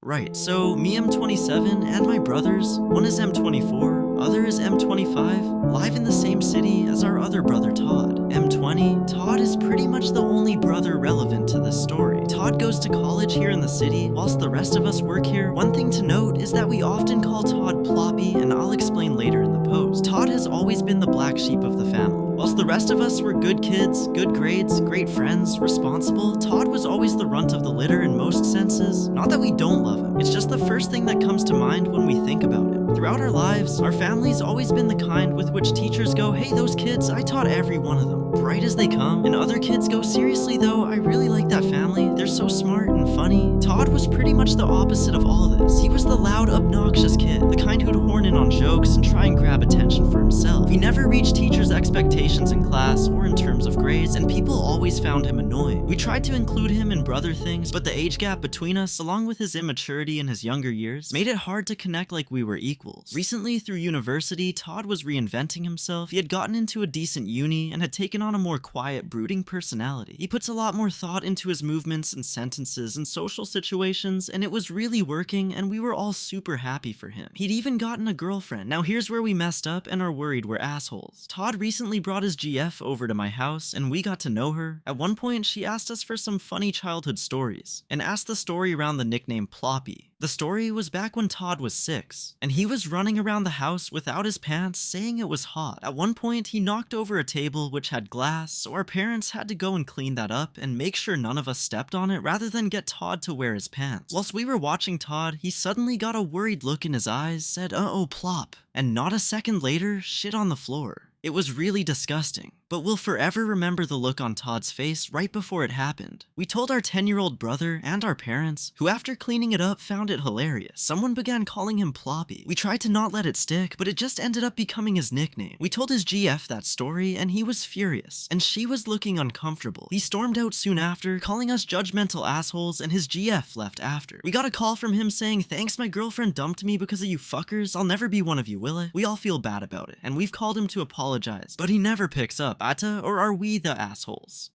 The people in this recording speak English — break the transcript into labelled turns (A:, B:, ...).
A: Right, so me M27 and my brothers, one is M24, other is M25, live in the same city as our other brother Todd. M20, Todd is pretty much the only brother relevant to this story. Todd goes to college here in the city, whilst the rest of us work here. One thing to note is that we often call Todd Ploppy, and I'll explain later in the post. Todd has always been the black sheep of the family. Whilst the rest of us were good kids, good grades, great friends, responsible, Todd was always the runt of the litter in most senses. Not that we don't love him, it's just the first thing that comes to mind when we think about him. Throughout our lives, our family's always been the kind with which teachers go, "Hey, those kids, I taught every one of them." Bright as they come, and other kids go, "Seriously though, I really like that family, they're so smart and funny." Todd was pretty much the opposite of all this. He was the loud, obnoxious kid, the kind who'd horn in on jokes and try and grab attention for himself. He never reached teachers' expectations in class or in terms of grades, and people always found him annoying. We tried to include him in brother things, but the age gap between us, along with his immaturity in his younger years, made it hard to connect like we were equals. Recently, through university, Todd was reinventing himself. He had gotten into a decent uni and had taken on a more quiet, brooding personality. He puts a lot more thought into his movements and sentences and social situations, and it was really working, and we were all super happy for him. He'd even gotten a girlfriend. Now here's where we messed up and are worried we're assholes. Todd recently brought his GF over to my house, and we got to know her. At one point, she asked us for some funny childhood stories, and asked the story around the nickname Ploppy. The story was back when Todd was 6, and he was running around the house without his pants, saying it was hot. At one point, he knocked over a table which had glass, so our parents had to go and clean that up and make sure none of us stepped on it rather than get Todd to wear his pants. Whilst we were watching Todd, he suddenly got a worried look in his eyes, said, "Uh-oh, plop," and not a second later, shit on the floor. It was really disgusting, but we'll forever remember the look on Todd's face right before it happened. We told our 10-year-old brother and our parents, who after cleaning it up found it hilarious. Someone began calling him Ploppy. We tried to not let it stick, but it just ended up becoming his nickname. We told his GF that story, and he was furious, and she was looking uncomfortable. He stormed out soon after, calling us judgmental assholes, and his GF left after. We got a call from him saying, "Thanks, my girlfriend dumped me because of you fuckers. I'll never be one of you, will it?" We all feel bad about it, and we've called him to apologize, but he never picks up. Ata, or are we the assholes?